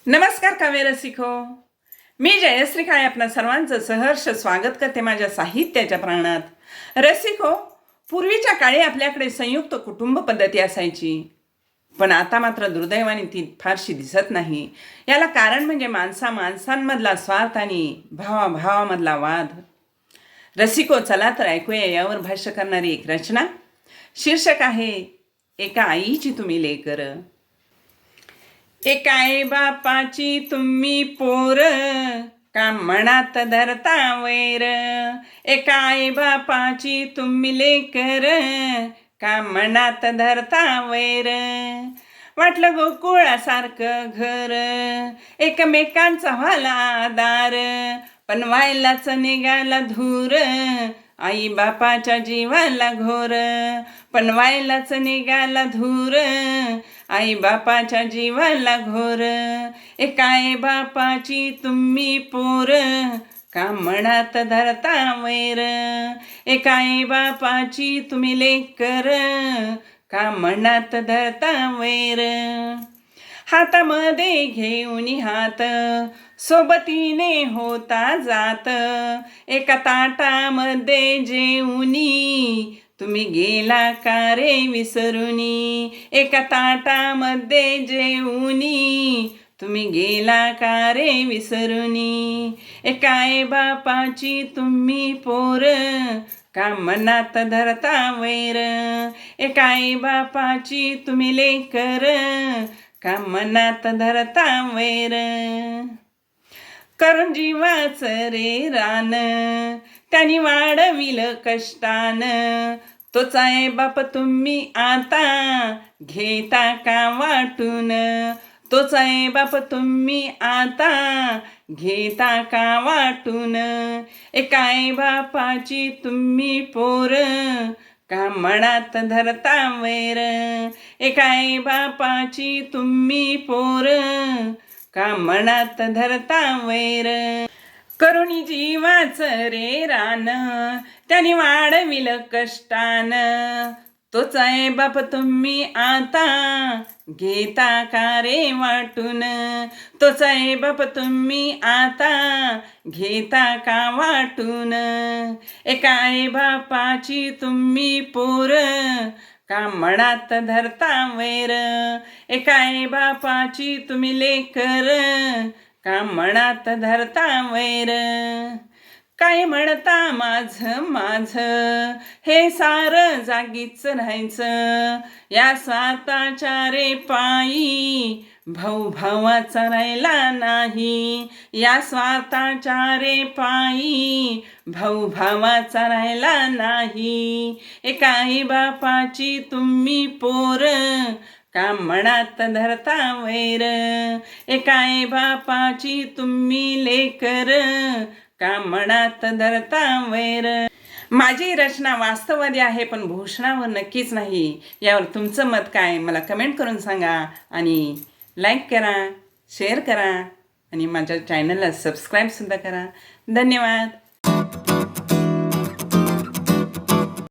नमस्कार काव्य रसिको, मी जयश्री काळे आपणा सर्वांचं सहर्ष स्वागत करते माझ्या साहित्याच्या प्राणात. रसिको, पूर्वीच्या काळी आपल्याकडे संयुक्त कुटुंब पद्धती असायची, पण आता मात्र दुर्दैवाने ती फारशी दिसत नाही. याला कारण म्हणजे माणसांमधला स्वार्थ आणि भावामधला वाद. रसिको, चला तर ऐकूया यावर भाष्य करणारी एक रचना. शीर्षक आहे एका आईची तुम्ही लेकर. एका आई बापाची तुम्ही पोर, का मनात धरता वैर. एका आई बापाची तुम्ही लेकर, का मनात धरता वैर. वाटलं गोकुळासारखं घर, एकमेकांचा व्हाला आधार, पण व्हायलाच निघाला धूर. आई बापाच्या जीवाला घोर, पण व्हायलाच निघाला धूर. आई बापाच्या जीवाला घोर. एका आई बापाची तुम्ही पोर, का मनात धरता वैर. एका आई बापाची तुम्ही लेकर, का मनात धरता वैर. हातामध्ये घेऊन हात, सोबतीने होता जात. एका ताटामध्ये जेवुनी, तुम्ही गेला का रे विसरुनी. एका ताटामध्ये जेवुनी, तुम्ही गेला का रे विसरुनी. एका आई बापाची तुम्ही पोर, का मनात धरता वैर. एका आई बापाची तुम्ही लेकर, का मनात धरता वैर. करून जीवाचं रे रान, त्यांनी वाढविल कष्टान. तोच आहे बाप तुम्ही आता, घेता का वाटून. तोच आहे बाप तुम्ही आता, घेता का वाटून. एका आई बापाची तुम्ही पोर, का मनात धरता वैर. एका आई बापाची तुम्ही पोर, का मनात धरता वैर. करुणी जीवाचं रे रान, त्यांनी वाढविल कष्टान. तोच आहे बाप तुम्ही आता, घेता का रे वाटून. तोच आहे बाप तुम्ही आता, घेता का वाटून. एका आई बापाची तुम्ही पोर, का मनात धरता वैर. एका आई बापाची तुम्ही लेकर, का मनात धरता वैर. काय म्हणता माझं हे सार जागीच राहायचं. या स्वार्थाच्या रे पायी, भाऊ भावाचा राहिला नाही. या स्वार्थाच्या रे पायी, भाऊ भावाचा राहिला नाही. एका आई बापाची तुम्ही पोर, का मनात धरता वैर. एका आई बापाची तुम्ही लेकर, का मनात धरता वैर. माझी रचना वास्तववादी आहे, पण भूषणावर नक्कीच नाही. यावर तुमचं मत काय मला कमेंट करून सांगा. आणि लाईक करा, शेअर करा आणि माझ्या चॅनलला सबस्क्राईबसुद्धा करा. धन्यवाद.